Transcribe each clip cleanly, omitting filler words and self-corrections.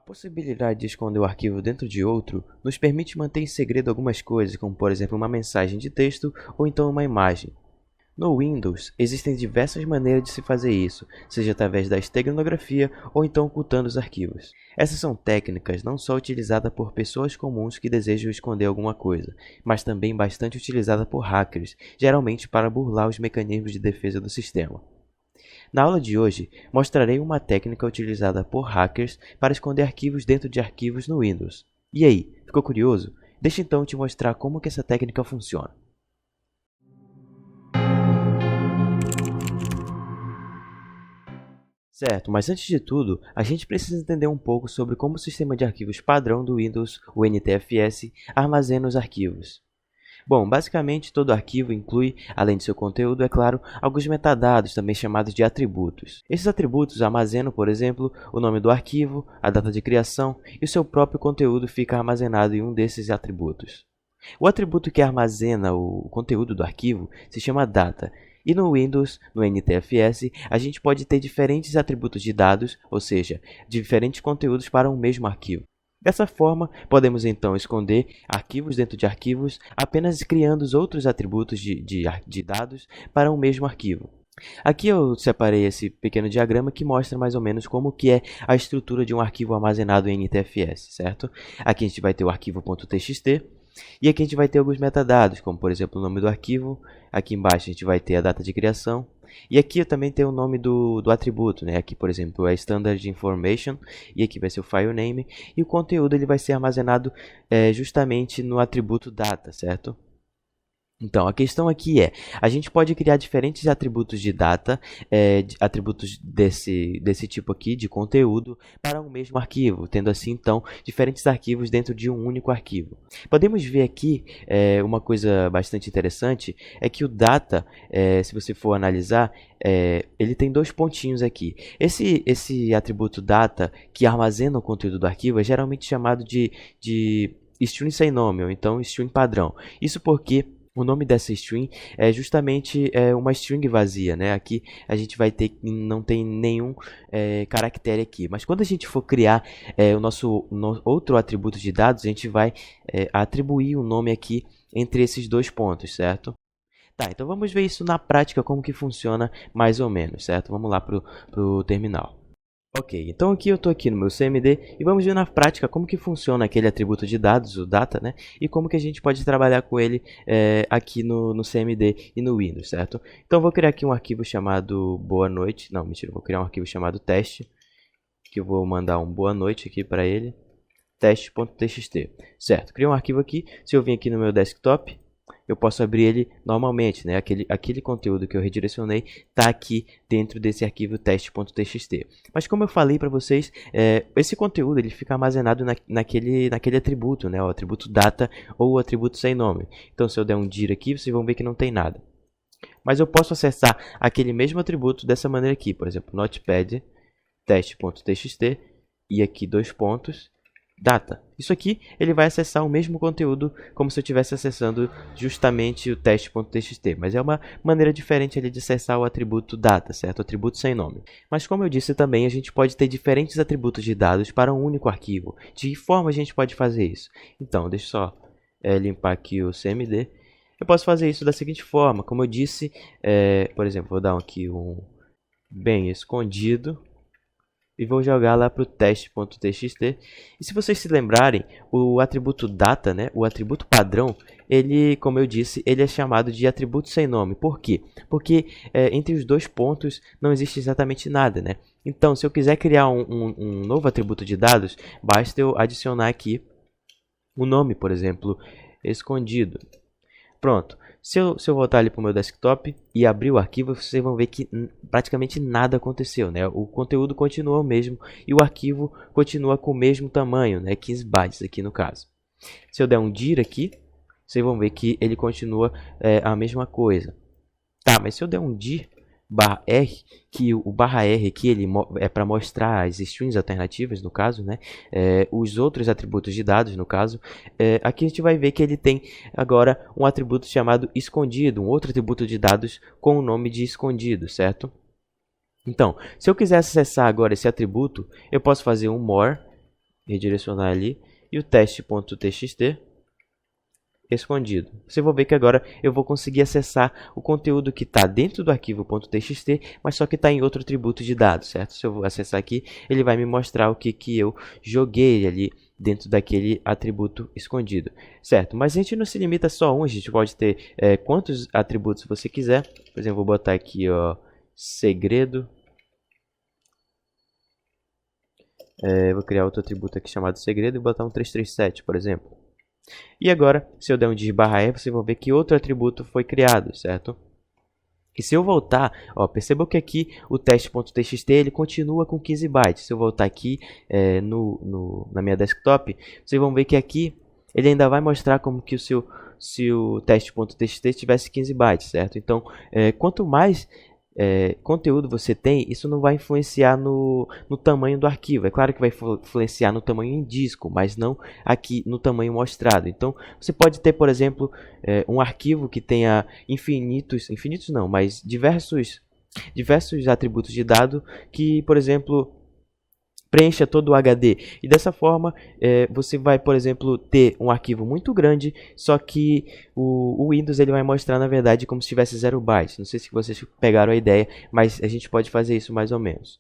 possibilidade de esconder o arquivo dentro de outro nos permite manter em segredo algumas coisas, como por exemplo uma mensagem de texto ou então uma imagem. No Windows, existem diversas maneiras de se fazer isso, seja através da esteganografia ou então ocultando os arquivos. Essas são técnicas não só utilizadas por pessoas comuns que desejam esconder alguma coisa, mas também bastante utilizadas por hackers, geralmente para burlar os mecanismos de defesa do sistema. Na aula de hoje, mostrarei uma técnica utilizada por hackers para esconder arquivos dentro de arquivos no Windows. E aí, ficou curioso? Deixa então eu te mostrar como que essa técnica funciona. Certo, mas antes de tudo, a gente precisa entender um pouco sobre como o sistema de arquivos padrão do Windows, o NTFS, armazena os arquivos. Bom, basicamente todo arquivo inclui, além de seu conteúdo, é claro, alguns metadados, também chamados de atributos. Esses atributos armazenam, por exemplo, o nome do arquivo, a data de criação e o seu próprio conteúdo fica armazenado em um desses atributos. O atributo que armazena o conteúdo do arquivo se chama data. E no Windows, no NTFS, a gente pode ter diferentes atributos de dados, ou seja, diferentes conteúdos para um mesmo arquivo. Dessa forma, podemos então esconder arquivos dentro de arquivos, apenas criando os outros atributos de dados para um mesmo arquivo. Aqui eu separei esse pequeno diagrama que mostra mais ou menos como que é a estrutura de um arquivo armazenado em NTFS, certo? Aqui a gente vai ter o arquivo.txt. E aqui a gente vai ter alguns metadados, como por exemplo o nome do arquivo. Aqui embaixo a gente vai ter a data de criação. E aqui eu também tenho o nome do atributo, né? Aqui por exemplo é Standard Information. E aqui vai ser o file name. E o conteúdo ele vai ser armazenado justamente no atributo data, certo? Então, a questão aqui é, a gente pode criar diferentes atributos de data, atributos desse tipo aqui, de conteúdo, para um mesmo arquivo, tendo assim, então, diferentes arquivos dentro de um único arquivo. Podemos ver aqui, uma coisa bastante interessante, é que o data, se você for analisar, ele tem dois pontinhos aqui. Esse atributo data, que armazena o conteúdo do arquivo, é geralmente chamado de string sem nome, ou então string padrão. Isso porque o nome dessa string é justamente uma string vazia, né? Aqui a gente vai ter que não tem nenhum caractere aqui. Mas quando a gente for criar o nosso outro atributo de dados, a gente vai atribuir um nome aqui entre esses dois pontos, certo? Tá, então vamos ver isso na prática, como que funciona mais ou menos, certo? Vamos lá pro terminal. Ok, então aqui eu estou aqui no meu CMD e vamos ver na prática como que funciona aquele atributo de dados, o data, né? E como que a gente pode trabalhar com ele aqui no CMD e no Windows, certo? Então eu vou criar aqui um arquivo chamado boa noite, não, mentira, eu vou criar um arquivo chamado teste, que eu vou mandar um boa noite aqui para ele, teste.txt, certo? Criei um arquivo aqui, se eu vir aqui no meu desktop, eu posso abrir ele normalmente, né? Aquele conteúdo que eu redirecionei está aqui dentro desse arquivo teste.txt. Mas como eu falei para vocês, esse conteúdo ele fica armazenado naquele atributo, né? O atributo data ou o atributo sem nome. Então se eu der um dir aqui, vocês vão ver que não tem nada. Mas eu posso acessar aquele mesmo atributo dessa maneira aqui, por exemplo, notepad teste.txt e aqui dois pontos. Data. Isso aqui ele vai acessar o mesmo conteúdo como se eu estivesse acessando justamente o teste.txt, mas é uma maneira diferente ali de acessar o atributo data, certo? O atributo sem nome. Mas como eu disse também, a gente pode ter diferentes atributos de dados para um único arquivo. De que forma a gente pode fazer isso? Então, deixa eu só limpar aqui o CMD. Eu posso fazer isso da seguinte forma, como eu disse, por exemplo, vou dar aqui um bem escondido. E vou jogar lá para o teste.txt. E se vocês se lembrarem, o atributo data, né, o atributo padrão, ele, como eu disse, ele é chamado de atributo sem nome. Por quê? Porque entre os dois pontos não existe exatamente nada, né? Então, se eu quiser criar um novo atributo de dados, basta eu adicionar aqui o nome, por exemplo, escondido. Pronto. Se eu voltar ali para o meu desktop e abrir o arquivo, vocês vão ver que praticamente nada aconteceu, né? O conteúdo continua o mesmo e o arquivo continua com o mesmo tamanho, né? 15 bytes aqui no caso. Se eu der um dir aqui, vocês vão ver que ele continua a mesma coisa. Tá, mas se eu der um dir /r, que o /r aqui ele é para mostrar as strings alternativas, no caso, né? Os outros atributos de dados, no caso, aqui a gente vai ver que ele tem agora um atributo chamado escondido, um outro atributo de dados com o nome de escondido, certo? Então, se eu quiser acessar agora esse atributo, eu posso fazer um more redirecionar ali, e o teste.txt escondido. Você vai ver que agora eu vou conseguir acessar o conteúdo que está dentro do arquivo .txt, mas só que está em outro atributo de dados, certo? Se eu vou acessar aqui, ele vai me mostrar o que eu joguei ali dentro daquele atributo escondido, certo? Mas a gente não se limita só a um, a gente pode ter quantos atributos você quiser. Por exemplo, vou botar aqui, ó, segredo. Vou criar outro atributo aqui chamado segredo e botar um 337, por exemplo. E agora, se eu der um div/e, vocês vão ver que outro atributo foi criado, certo? E se eu voltar, ó, perceba que aqui o teste.txt ele continua com 15 bytes. Se eu voltar aqui na minha desktop, vocês vão ver que aqui ele ainda vai mostrar como que se o teste.txt tivesse 15 bytes, certo? Então, quanto mais conteúdo você tem, isso não vai influenciar no tamanho do arquivo. É claro que vai influenciar no tamanho em disco, mas não aqui no tamanho mostrado. Então, você pode ter, por exemplo, um arquivo que tenha infinitos não, mas diversos atributos de dado que, por exemplo, preencha todo o HD. E dessa forma, você vai, por exemplo, ter um arquivo muito grande, só que o Windows ele vai mostrar, na verdade, como se tivesse 0 bytes. Não sei se vocês pegaram a ideia, mas a gente pode fazer isso mais ou menos.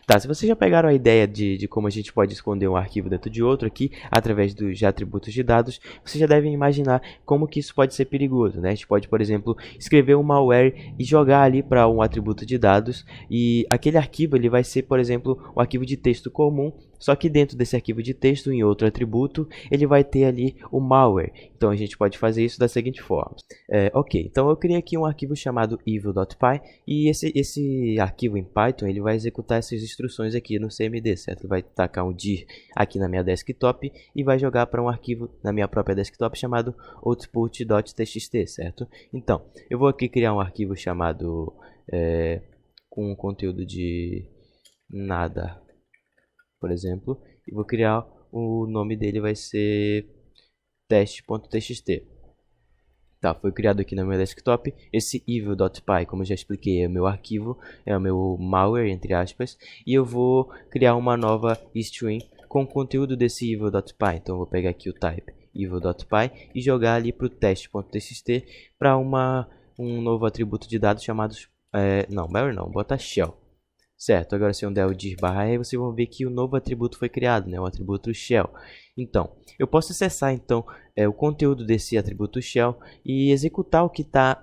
Tá, se vocês já pegaram a ideia de como a gente pode esconder um arquivo dentro de outro aqui, através dos atributos de dados, vocês já devem imaginar como que isso pode ser perigoso, né? A gente pode, por exemplo, escrever um malware e jogar ali para um atributo de dados, e aquele arquivo ele vai ser, por exemplo, um arquivo de texto comum, só que dentro desse arquivo de texto, em outro atributo, ele vai ter ali o malware. Então a gente pode fazer isso da seguinte forma. Ok, então eu criei aqui um arquivo chamado evil.py, e esse arquivo em Python ele vai executar essas instruções aqui no CMD, certo? Ele vai tacar um dir aqui na minha desktop e vai jogar para um arquivo na minha própria desktop chamado output.txt, certo? Então, eu vou aqui criar um arquivo chamado com conteúdo de nada, por exemplo, e vou criar o nome dele vai ser teste.txt. Tá, foi criado aqui no meu desktop. Esse evil.py, como eu já expliquei, é o meu arquivo, é o meu malware, entre aspas, e eu vou criar uma nova string com o conteúdo desse evil.py. Então eu vou pegar aqui o type evil.py e jogar ali para o teste.txt para um novo atributo de dados chamado não, malware não, bota shell. Certo, agora se eu der o dir/e, vocês vão ver que o novo atributo foi criado, né? O atributo shell. Então, eu posso acessar então o conteúdo desse atributo shell e executar o que está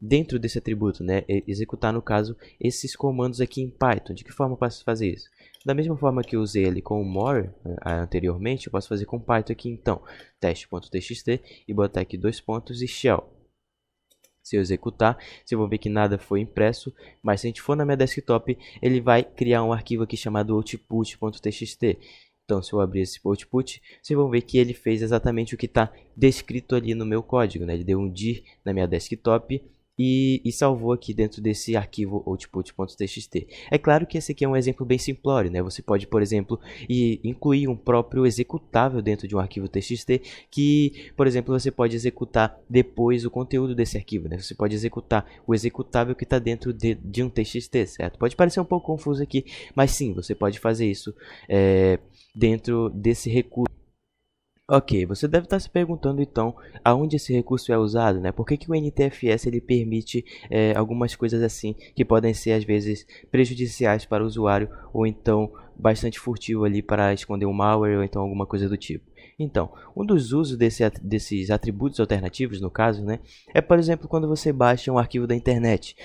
dentro desse atributo, né? Executar, no caso, esses comandos aqui em Python. De que forma eu posso fazer isso? Da mesma forma que eu usei ele com o more anteriormente, eu posso fazer com Python aqui então, teste.txt e botar aqui 2 pontos e shell. Se eu executar, vocês vão ver que nada foi impresso, mas se a gente for na minha desktop, ele vai criar um arquivo aqui chamado output.txt. Então, se eu abrir esse output, vocês vão ver que ele fez exatamente o que está descrito ali no meu código, né? Ele deu um dir na minha desktop e salvou aqui dentro desse arquivo output.txt. É claro que esse aqui é um exemplo bem simplório, né? Você pode, por exemplo, incluir um próprio executável dentro de um arquivo txt que, por exemplo, você pode executar depois o conteúdo desse arquivo, né? Você pode executar o executável que está dentro de um txt, certo? Pode parecer um pouco confuso aqui, mas sim, você pode fazer isso dentro desse recurso. Ok, você deve estar se perguntando então aonde esse recurso é usado, né? Por que o NTFS ele permite algumas coisas assim que podem ser às vezes prejudiciais para o usuário ou então bastante furtivo ali para esconder um malware ou então alguma coisa do tipo. Então, um dos usos desses atributos alternativos, no caso, né, é, por exemplo, quando você baixa um arquivo da internet.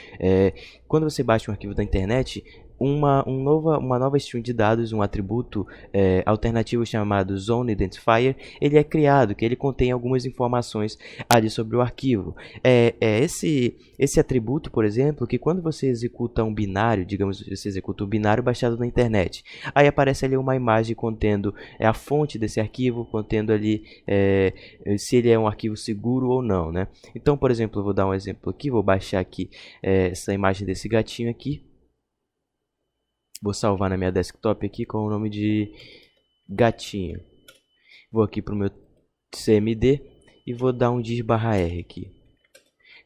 Quando você baixa um arquivo da internet, uma nova string de dados, um atributo alternativo chamado Zone Identifier, ele é criado, que ele contém algumas informações ali sobre o arquivo. Esse atributo, por exemplo, que quando você executa um binário, digamos que você executa um binário baixado na internet, aí aparece ali uma imagem contendo a fonte desse arquivo, contendo ali se ele é um arquivo seguro ou não, né? Então, por exemplo, eu vou dar um exemplo aqui, vou baixar aqui essa imagem desse gatinho aqui. Vou salvar na minha desktop aqui com o nome de gatinho. Vou aqui para o meu CMD e vou dar um dir/r aqui.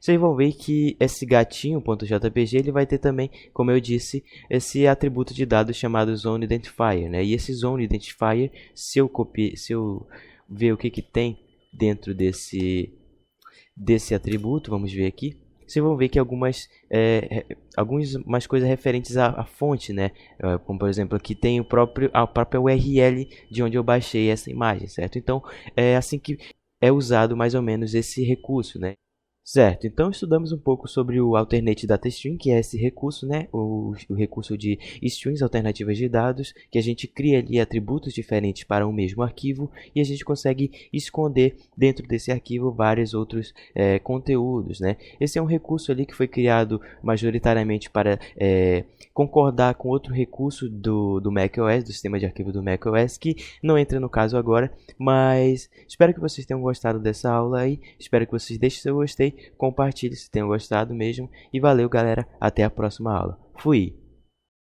Vocês vão ver que esse gatinho.jpg ele vai ter também, como eu disse, esse atributo de dados chamado Zone Identifier, né? E esse Zone Identifier, se eu ver o que tem dentro desse atributo, vamos ver aqui. Vocês vão ver que algumas coisas referentes à fonte, né? Como por exemplo aqui tem a própria URL de onde eu baixei essa imagem, certo? Então é assim que é usado mais ou menos esse recurso, né? Certo, então estudamos um pouco sobre o Alternate Data Stream, que é esse recurso, né? O recurso de strings alternativas de dados, que a gente cria ali atributos diferentes para o mesmo arquivo e a gente consegue esconder dentro desse arquivo vários outros conteúdos, né? Esse é um recurso ali que foi criado majoritariamente para concordar com outro recurso do macOS, do sistema de arquivo do macOS, que não entra no caso agora, mas espero que vocês tenham gostado dessa aula aí, espero que vocês deixem seu gostei, compartilhe se tenham gostado mesmo e valeu galera, até a próxima aula. Fui!